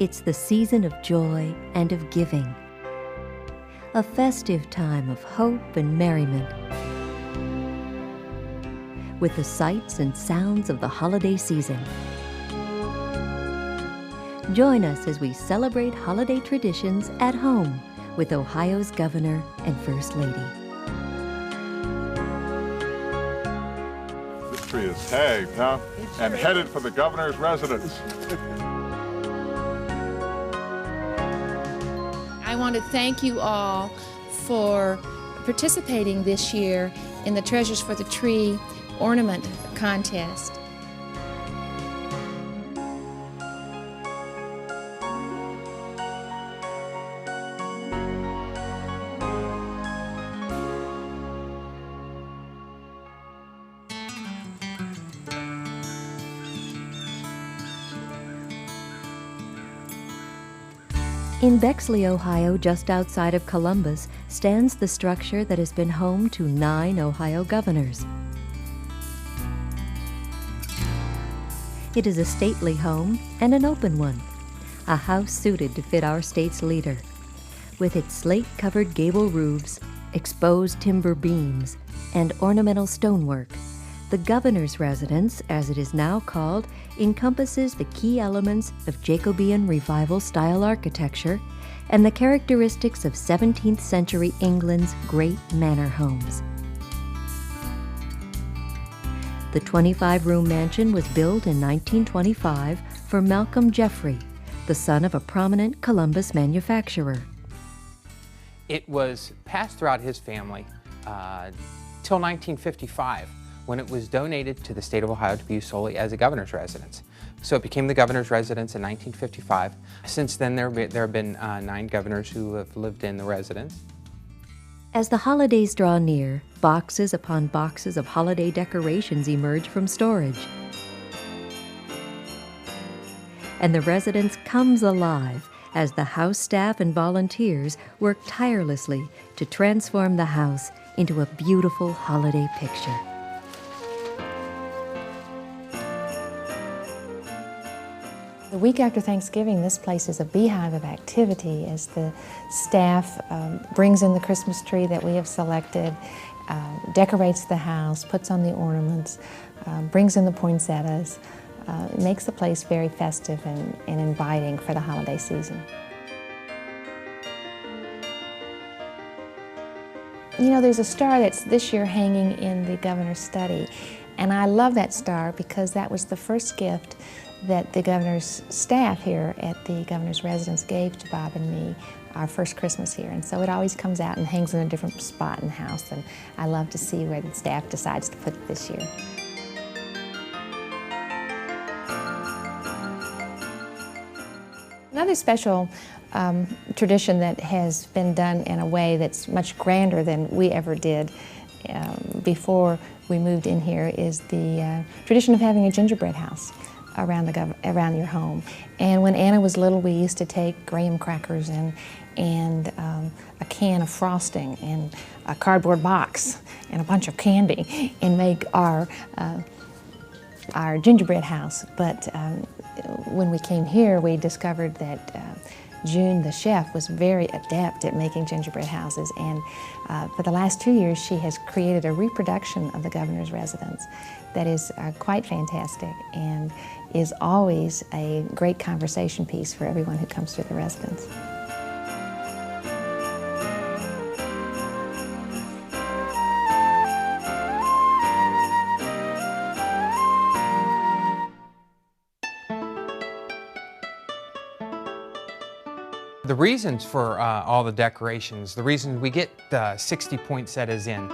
It's the season of joy and of giving, a festive time of hope and merriment, with the sights and sounds of the holiday season. Join us as we celebrate holiday traditions at home with Ohio's Governor and First Lady. This tree is tagged, huh? And headed for the governor's residence. I want to thank you all for participating this year in the Treasures for the Tree ornament contest. In Bexley, Ohio, just outside of Columbus, stands the structure that has been home to 9 Ohio governors. It is a stately home and an open one, a house suited to fit our state's leader. With its slate-covered gable roofs, exposed timber beams, and ornamental stonework, the governor's residence, as it is now called, encompasses the key elements of Jacobean Revival-style architecture and the characteristics of 17th century England's great manor homes. The 25-room mansion was built in 1925 for Malcolm Jeffrey, the son of a prominent Columbus manufacturer. It was passed throughout his family till 1955, when it was donated to the state of Ohio to be used solely as a governor's residence. So it became the governor's residence in 1955. Since then, there have been 9 governors who have lived in the residence. As the holidays draw near, boxes upon boxes of holiday decorations emerge from storage. And the residence comes alive as the house staff and volunteers work tirelessly to transform the house into a beautiful holiday picture. The week after Thanksgiving, this place is a beehive of activity as the staff brings in the Christmas tree that we have selected, decorates the house, puts on the ornaments, brings in the poinsettias. It makes the place very festive and inviting for the holiday season. You know, there's a star that's this year hanging in the governor's study, and I love that star because that was the first gift that the governor's staff here at the governor's residence gave to Bob and me our first Christmas here. And so it always comes out and hangs in a different spot in the house, and I love to see where the staff decides to put it this year. Another special tradition that has been done in a way that's much grander than we ever did before we moved in here is the tradition of having a gingerbread house around your home. And when Anna was little, we used to take graham crackers and a can of frosting and a cardboard box and a bunch of candy and make our gingerbread house. But when we came here, we discovered that June, the chef, was very adept at making gingerbread houses, and for the last 2 years she has created a reproduction of the governor's residence that is quite fantastic and is always a great conversation piece for everyone who comes through the residence. The reasons for all the decorations, the reason we get 60 poinsettias in,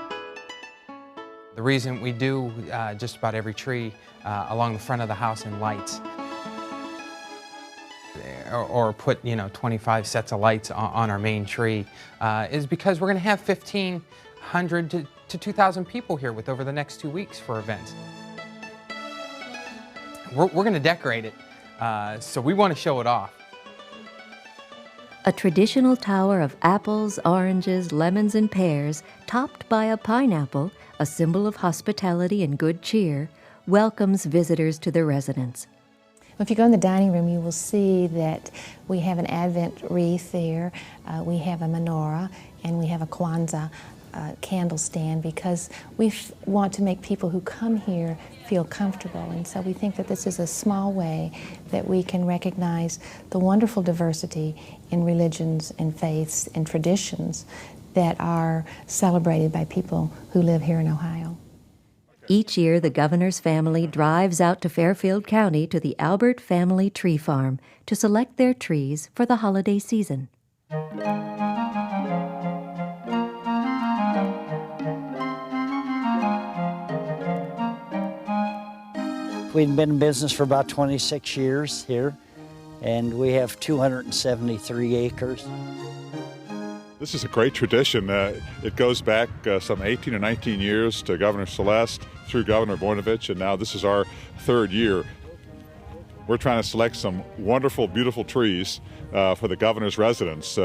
the reason we do just about every tree along the front of the house in lights, or put 25 sets of lights on our main tree, is because we're going to have 1,500 to 2,000 people here over the next 2 weeks for events. We're going to decorate it, so we want to show it off. A traditional tower of apples, oranges, lemons, and pears, topped by a pineapple, a symbol of hospitality and good cheer, welcomes visitors to the residence. If you go in the dining room, you will see that we have an Advent wreath there, we have a menorah, and we have a Kwanzaa candle stand, because we want to make people who come here feel comfortable. And so we think that this is a small way that we can recognize the wonderful diversity in religions and faiths and traditions that are celebrated by people who live here in Ohio. Each year, the governor's family drives out to Fairfield County to the Albert Family Tree Farm to select their trees for the holiday season. We've been in business for about 26 years here, and we have 273 acres. This is a great tradition. It goes back some 18 or 19 years to Governor Celeste through Governor Voinovich, and now this is our third year. We're trying to select some wonderful, beautiful trees for the governor's residence,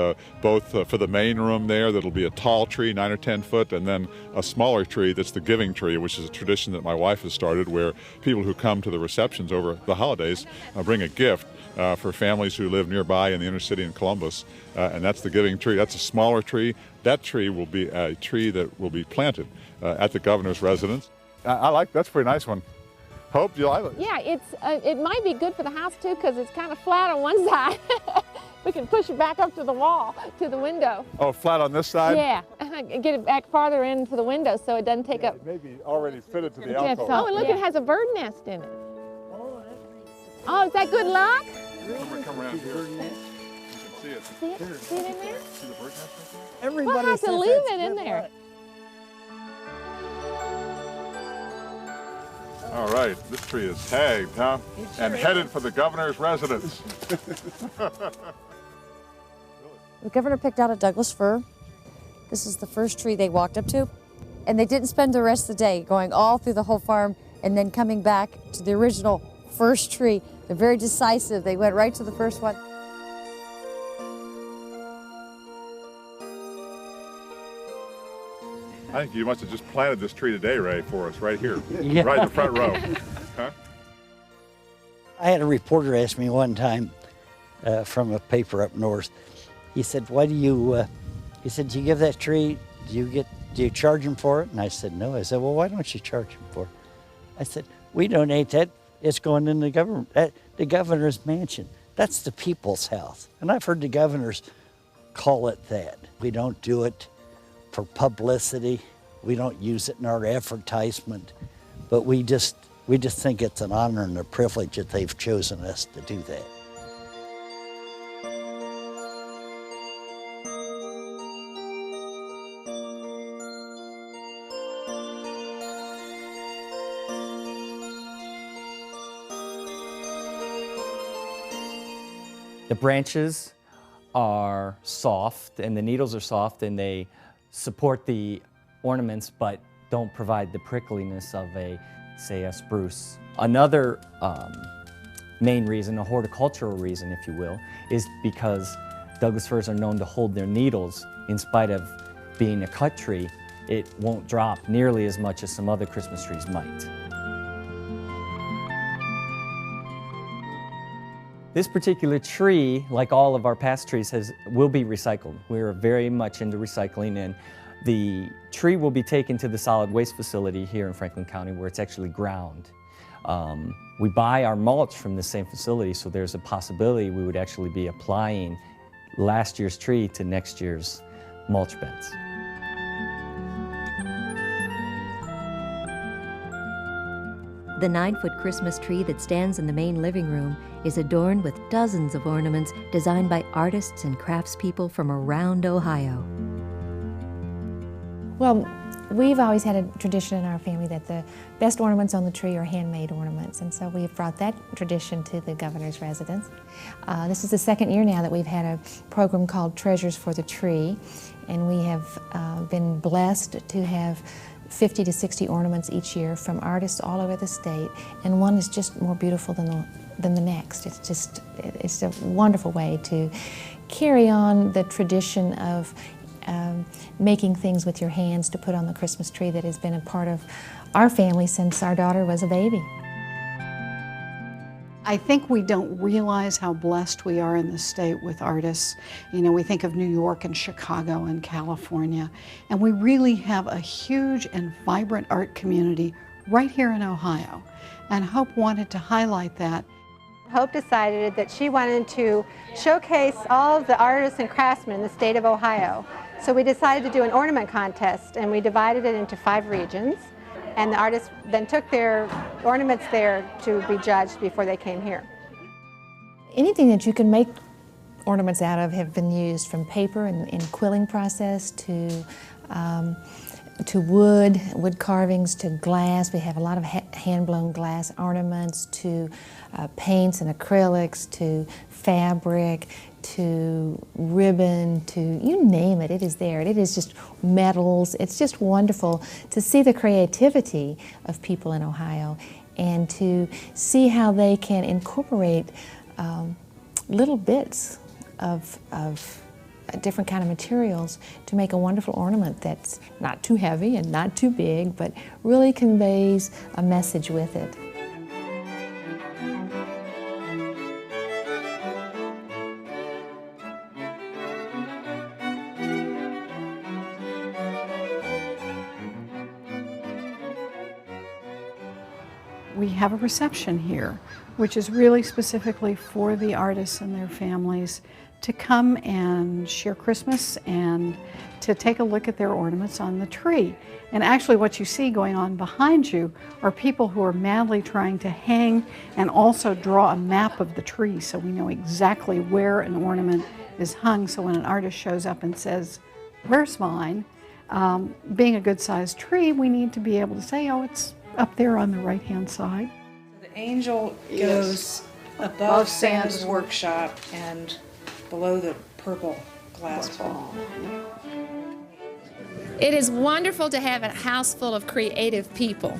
both for the main room there, that'll be a tall tree, 9 or 10 foot, and then a smaller tree that's the giving tree, which is a tradition that my wife has started, where people who come to the receptions over the holidays bring a gift for families who live nearby in the inner city in Columbus, and that's the giving tree. That's a smaller tree. That tree will be a tree that will be planted at the governor's residence. I like, that's a pretty nice one. Hope you like it. Yeah, it might be good for the house too, because it's kind of flat on one side. We can push it back up to the wall, to the window. Oh, flat on this side? Yeah, get it back farther into the window so it doesn't take up. Maybe already fitted to the Yeah, alcove. oh, and look, it has a bird nest in it. Oh, is that good luck? Come around here. You can see it. See it? See it in there? See the bird nest right there? Everybody We'll have to says leave that's it in good there. luck. All right, this tree is tagged, huh? And headed for the governor's residence. The governor picked out a Douglas fir. This is the first tree they walked up to. And they didn't spend the rest of the day going all through the whole farm and then coming back to the original first tree. They're very decisive. They went right to the first one. I think you must have just planted this tree today, Ray, for us, right here, Yeah. right in the front row. Huh? I had a reporter ask me one time from a paper up north. He said, "Why do you?" He said, "Do you give that tree? Do you charge him for it?" And I said, "No." I said, "Well, why don't you charge him for it?" I said, "We donate that. It's going in the governor's mansion. That's the people's house." And I've heard the governors call it that. We don't do it for publicity. We don't use it in our advertisement, but we just think it's an honor and a privilege that they've chosen us to do that. The branches are soft and the needles are soft and they support the ornaments but don't provide the prickliness of say a spruce. Another main reason, a horticultural reason if you will, is because Douglas firs are known to hold their needles. In spite of being a cut tree, it won't drop nearly as much as some other Christmas trees might. This particular tree, like all of our past trees, will be recycled. We're very much into recycling, and the tree will be taken to the solid waste facility here in Franklin County where it's actually ground. We buy our mulch from the same facility, so there's a possibility we would actually be applying last year's tree to next year's mulch beds. The 9-foot Christmas tree that stands in the main living room is adorned with dozens of ornaments designed by artists and craftspeople from around Ohio. Well, we've always had a tradition in our family that the best ornaments on the tree are handmade ornaments, and so we've brought that tradition to the governor's residence. This is the second year now that we've had a program called Treasures for the Tree, and we have been blessed to have 50 to 60 ornaments each year from artists all over the state, and one is just more beautiful than the next. It's a wonderful way to carry on the tradition of making things with your hands to put on the Christmas tree that has been a part of our family since our daughter was a baby. I think we don't realize how blessed we are in this state with artists. You know, we think of New York and Chicago and California, and we really have a huge and vibrant art community right here in Ohio. And Hope wanted to highlight that. Hope decided that she wanted to showcase all of the artists and craftsmen in the state of Ohio. So we decided to do an ornament contest, and we divided it into 5 regions. And the artists then took their ornaments there to be judged before they came here. Anything that you can make ornaments out of have been used, from paper in quilling process to wood carvings, to glass. We have a lot of hand-blown glass ornaments, to paints and acrylics, to fabric, to ribbon, to you name it, it is there. It is just metals. It's just wonderful to see the creativity of people in Ohio and to see how they can incorporate little bits of different kind of materials to make a wonderful ornament that's not too heavy and not too big, but really conveys a message with it. We have a reception here, which is really specifically for the artists and their families to come and share Christmas and to take a look at their ornaments on the tree. And actually what you see going on behind you are people who are madly trying to hang and also draw a map of the tree so we know exactly where an ornament is hung. So when an artist shows up and says, "Where's mine?" Being a good-sized tree, we need to be able to say, oh, it's up there on the right-hand side. The angel goes above Santa's workshop and below the purple glass ball. It is wonderful to have a house full of creative people.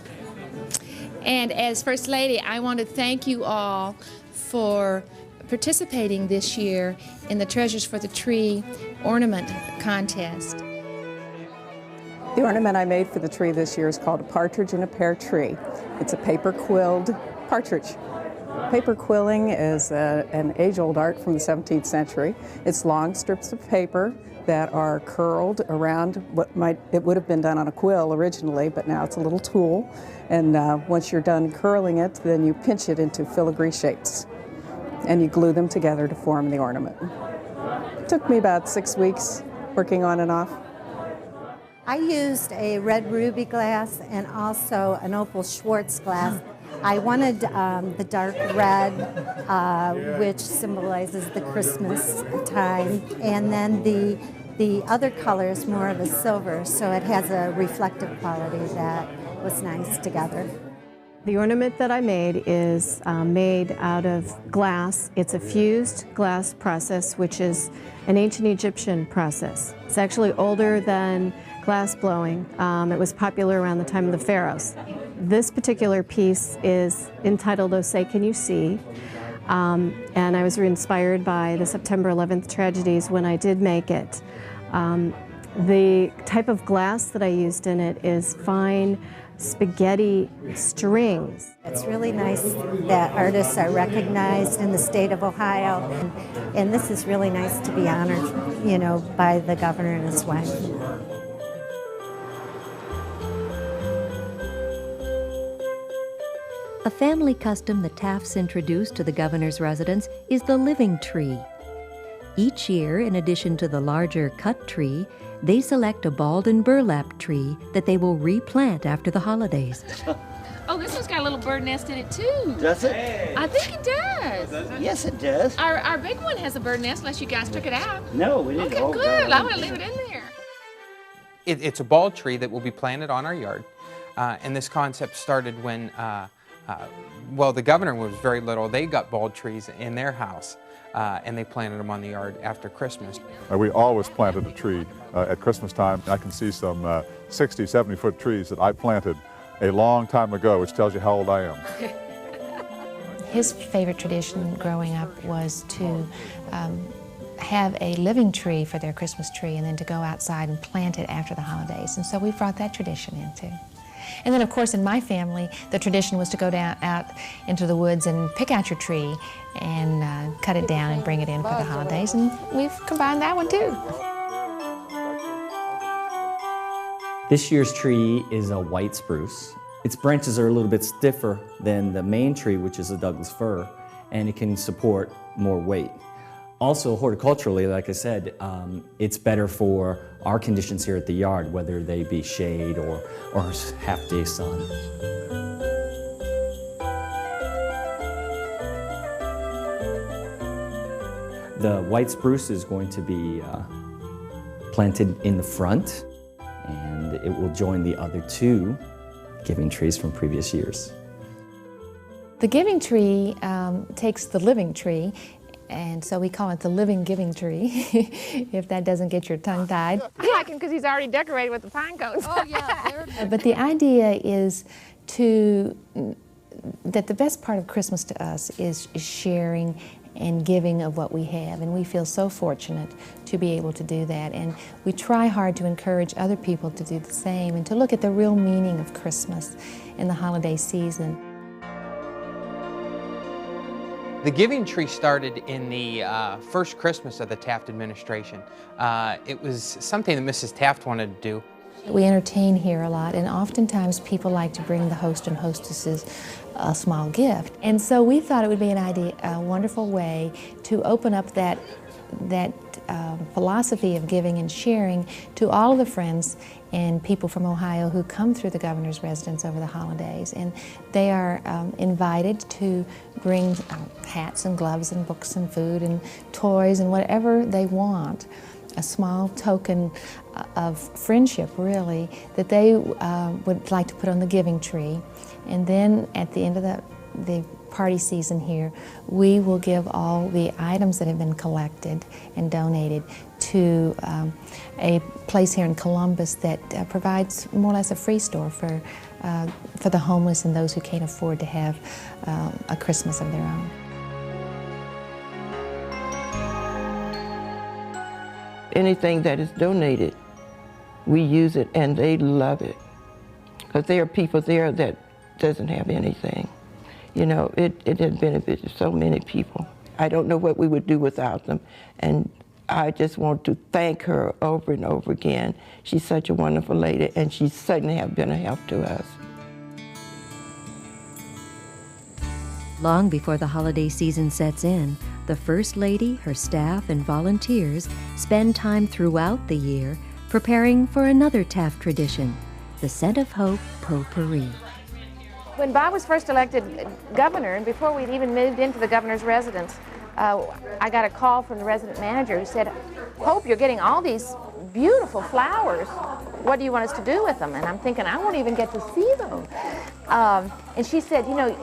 And as First Lady, I want to thank you all for participating this year in the Treasures for the Tree ornament contest. The ornament I made for the tree this year is called a partridge in a pear tree. It's a paper quilled partridge. Paper quilling is an age-old art from the 17th century. It's long strips of paper that are curled around it would have been done on a quill originally, but now it's a little tool. And once you're done curling it, then you pinch it into filigree shapes. And you glue them together to form the ornament. It took me about 6 weeks working on and off. I used a red ruby glass and also an opal Schwartz glass. I wanted the dark red, which symbolizes the Christmas time, and then the other color is more of a silver, so it has a reflective quality that was nice together. The ornament that I made is made out of glass. It's a fused glass process, which is an ancient Egyptian process. It's actually older than glass blowing. It was popular around the time of the pharaohs. This particular piece is entitled, "Oh Say Can You See?" And I was inspired by the September 11th tragedies when I did make it. The type of glass that I used in it is fine spaghetti strings. It's really nice that artists are recognized in the state of Ohio, and this is really nice to be honored, you know, by the governor and his wife. A family custom the Tafts introduced to the governor's residence is the living tree. Each year, in addition to the larger cut tree, they select a balled and burlap tree that they will replant after the holidays. Oh, this one's got a little bird nest in it too. Does it? I think it does. Yes, it does. Our big one has a bird nest, unless you guys took it out. No, we didn't. Okay, Oh, good. God. I'm going to leave it in there. It's a bald tree that will be planted on our yard. And this concept started when, well, the governor was very little. They got bald trees in their house. And they planted them on the yard after Christmas. We always planted a tree at Christmas time. I can see some 60, 70-foot trees that I planted a long time ago, which tells you how old I am. His favorite tradition growing up was to have a living tree for their Christmas tree and then to go outside and plant it after the holidays. And so we brought that tradition in too. And then, of course, in my family, the tradition was to go out into the woods and pick out your tree and cut it down and bring it in for the holidays. And we've combined that one, too. This year's tree is a white spruce. Its branches are a little bit stiffer than the main tree, which is a Douglas fir, and it can support more weight. Also, horticulturally, like I said, it's better for our conditions here at the yard, whether they be shade or half-day sun. The white spruce is going to be planted in the front, and it will join the other two giving trees from previous years. The giving tree takes the living tree, and so we call it the living giving tree, if that doesn't get your tongue tied. I like him because he's already decorated with the pine cones. Oh, yeah. But the idea is that the best part of Christmas to us is sharing and giving of what we have, and we feel so fortunate to be able to do that. And we try hard to encourage other people to do the same and to look at the real meaning of Christmas and the holiday season. The giving tree started in the first Christmas of the Taft administration. It was something that Mrs. Taft wanted to do. We entertain here a lot, and oftentimes people like to bring the host and hostesses a small gift. And so we thought it would be a wonderful way to open up that philosophy of giving and sharing to all of the friends and people from Ohio who come through the governor's residence over the holidays. And they are invited to bring hats and gloves and books and food and toys and whatever they want. A small token of friendship, really, that they would like to put on the giving tree. And then at the end of the party season here, we will give all the items that have been collected and donated to a place here in Columbus that provides more or less a free store for the homeless and those who can't afford to have a Christmas of their own. Anything that is donated, we use it and they love it. Because there are people there that doesn't have anything. You know, it has benefited so many people. I don't know what we would do without them. And I just want to thank her over and over again. She's such a wonderful lady, and she certainly has been a help to us. Long before the holiday season sets in, the First Lady, her staff, and volunteers spend time throughout the year preparing for another Taft tradition, the Scent of Hope Potpourri. When Bob was first elected governor, and before we'd even moved into the governor's residence, I got a call from the resident manager who said, "Hope, you're getting all these beautiful flowers. What do you want us to do with them?" And I'm thinking, I won't even get to see them. And she said, "You know,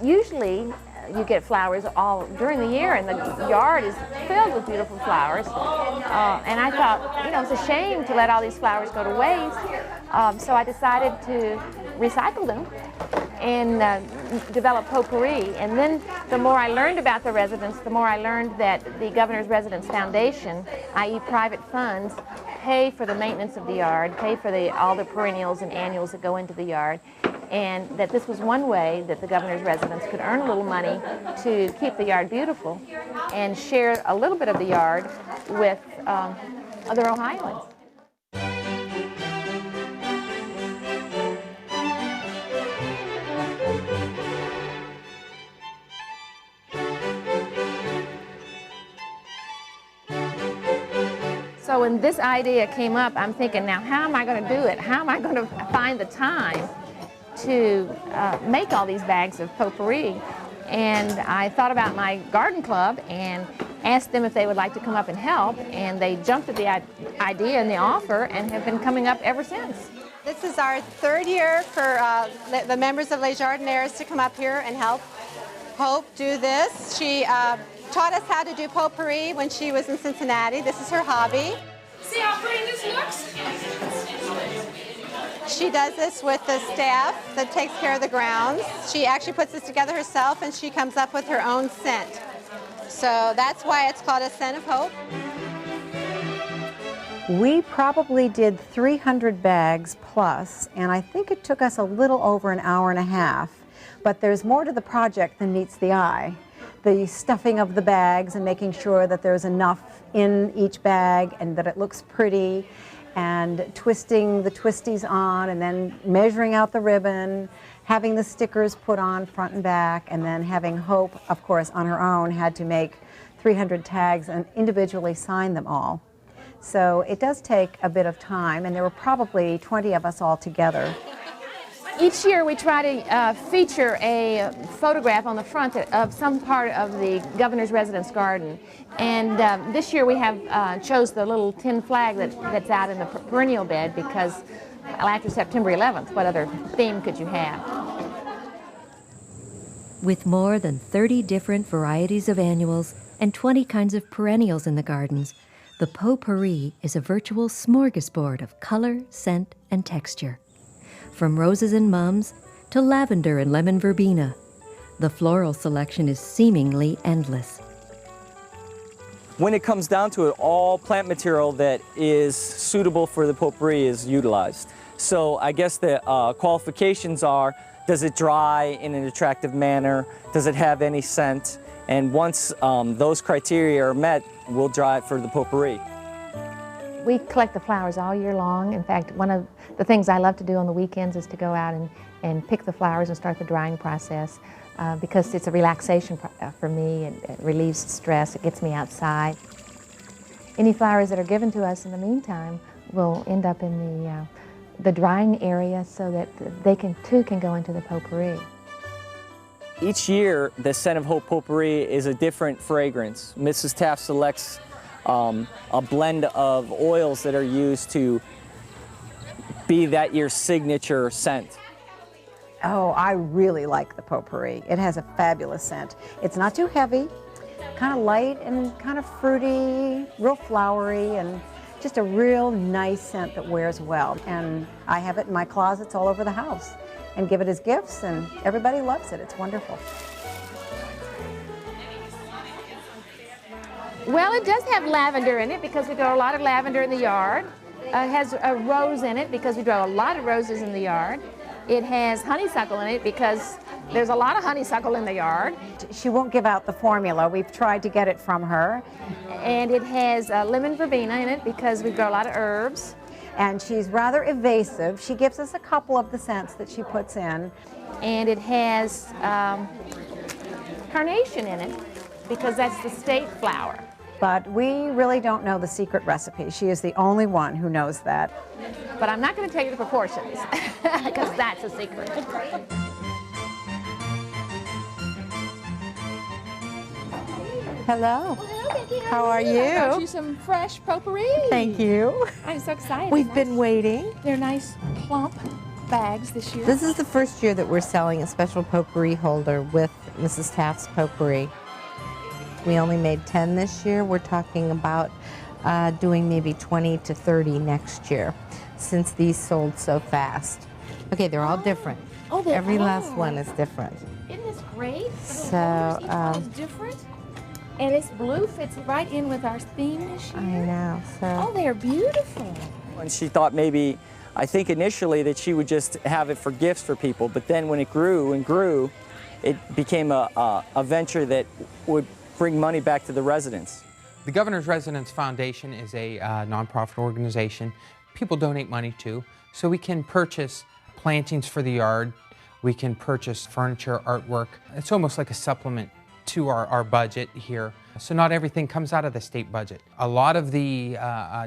usually you get flowers all during the year, and the yard is filled with beautiful flowers." And I thought, you know, it's a shame to let all these flowers go to waste. So I decided to recycle them and develop potpourri. And then the more I learned about the residents, the more I learned that the Governor's Residence Foundation, i.e. private funds, pay for the maintenance of the yard, pay for all the perennials and annuals that go into the yard, and that this was one way that the governor's residents could earn a little money to keep the yard beautiful and share a little bit of the yard with other Ohioans. So when this idea came up, I'm thinking, now how am I going to do it? How am I going to find the time to make all these bags of potpourri? And I thought about my garden club and asked them if they would like to come up and help, and they jumped at the idea and the offer and have been coming up ever since. This is our third year for the members of Les Jardinières to come up here and help Hope do this. She taught us how to do potpourri when she was in Cincinnati. This is her hobby. See how pretty this looks? She does this with the staff that takes care of the grounds. She actually puts this together herself, and she comes up with her own scent. So that's why it's called a Scent of Hope. We probably did 300 bags plus, and I think it took us a little over an hour and a half. But there's more to the project than meets the eye. The stuffing of the bags and making sure that there's enough in each bag and that it looks pretty, and twisting the twisties on and then measuring out the ribbon, having the stickers put on front and back, and then having Hope, of course, on her own, had to make 300 tags and individually sign them all. So it does take a bit of time, and there were probably 20 of us all together. Each year we try to feature a photograph on the front of some part of the governor's residence garden. And this year we have chose the little tin flag that's out in the perennial bed because after September 11th, what other theme could you have? With more than 30 different varieties of annuals and 20 kinds of perennials in the gardens, the potpourri is a virtual smorgasbord of color, scent, and texture. From roses and mums to lavender and lemon verbena, the floral selection is seemingly endless. When it comes down to it, all plant material that is suitable for the potpourri is utilized. So I guess the qualifications are, does it dry in an attractive manner? Does it have any scent? And once those criteria are met, we'll dry it for the potpourri. We collect the flowers all year long. In fact, one of the things I love to do on the weekends is to go out and pick the flowers and start the drying process because it's a relaxation for me. It relieves stress. It gets me outside. Any flowers that are given to us in the meantime will end up in the drying area so that they too can go into the potpourri. Each year, the Scent of Hope potpourri is a different fragrance. Mrs. Taft selects a blend of oils that are used to be that year's signature scent. Oh, I really like the potpourri. It has a fabulous scent. It's not too heavy, kind of light and kind of fruity, real flowery, and just a real nice scent that wears well. And I have it in my closets all over the house and give it as gifts, and everybody loves it. It's wonderful. Well, it does have lavender in it because we grow a lot of lavender in the yard. It has a rose in it because we grow a lot of roses in the yard. It has honeysuckle in it because there's a lot of honeysuckle in the yard. She won't give out the formula. We've tried to get it from her. And it has lemon verbena in it because we grow a lot of herbs. And she's rather evasive. She gives us a couple of the scents that she puts in. And it has carnation in it because that's the state flower. But we really don't know the secret recipe. She is the only one who knows that. But I'm not going to tell you the proportions because that's a secret. Hello. Hello, Becky. How are you? I got you some fresh potpourri. Thank you. I'm so excited. We've been waiting. They're nice, plump bags this year. This is the first year that we're selling a special potpourri holder with Mrs. Taft's potpourri. We only made 10 this year. We're talking about doing maybe 20 to 30 next year, since these sold so fast. Okay, they're all different. Oh, Every last one is different. Isn't this great? So, each one is different. And this blue fits right in with our theme this year. I know. So. Oh, they're beautiful. And she thought maybe, I think initially that she would just have it for gifts for people, but then when it grew and grew, it became a venture that would bring money back to the residents. The Governor's Residence Foundation is a nonprofit organization people donate money to, so we can purchase plantings for the yard, we can purchase furniture, artwork. It's almost like a supplement to our budget here. So not everything comes out of the state budget. A lot of the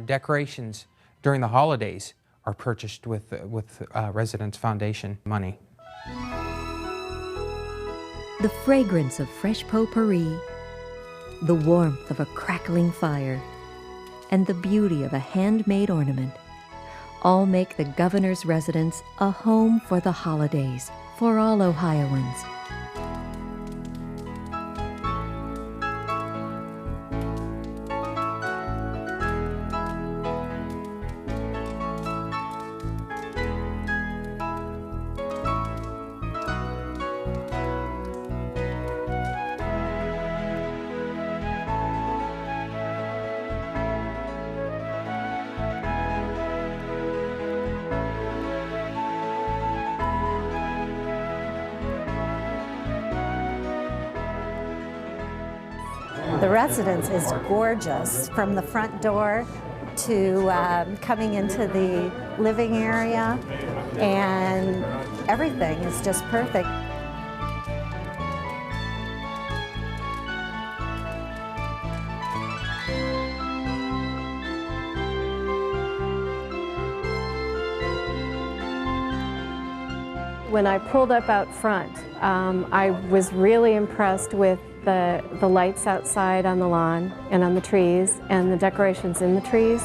decorations during the holidays are purchased with Residence Foundation money. The fragrance of fresh potpourri, the warmth of a crackling fire, and the beauty of a handmade ornament all make the Governor's Residence a home for the holidays for all Ohioans. The residence is gorgeous, from the front door to coming into the living area, and everything is just perfect. When I pulled up out front, I was really impressed with the lights outside on the lawn and on the trees and the decorations in the trees.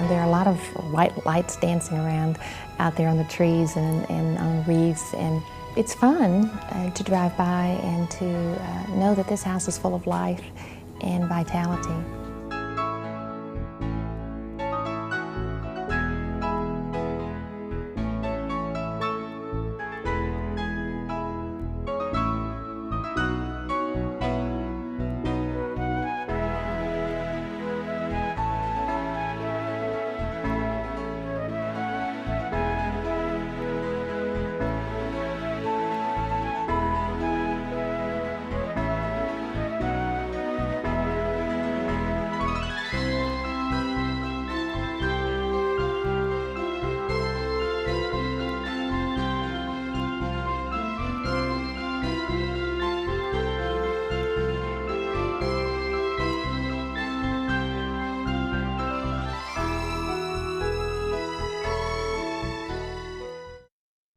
There are a lot of white lights dancing around out there on the trees and on reefs, and it's fun to drive by and to know that this house is full of life and vitality.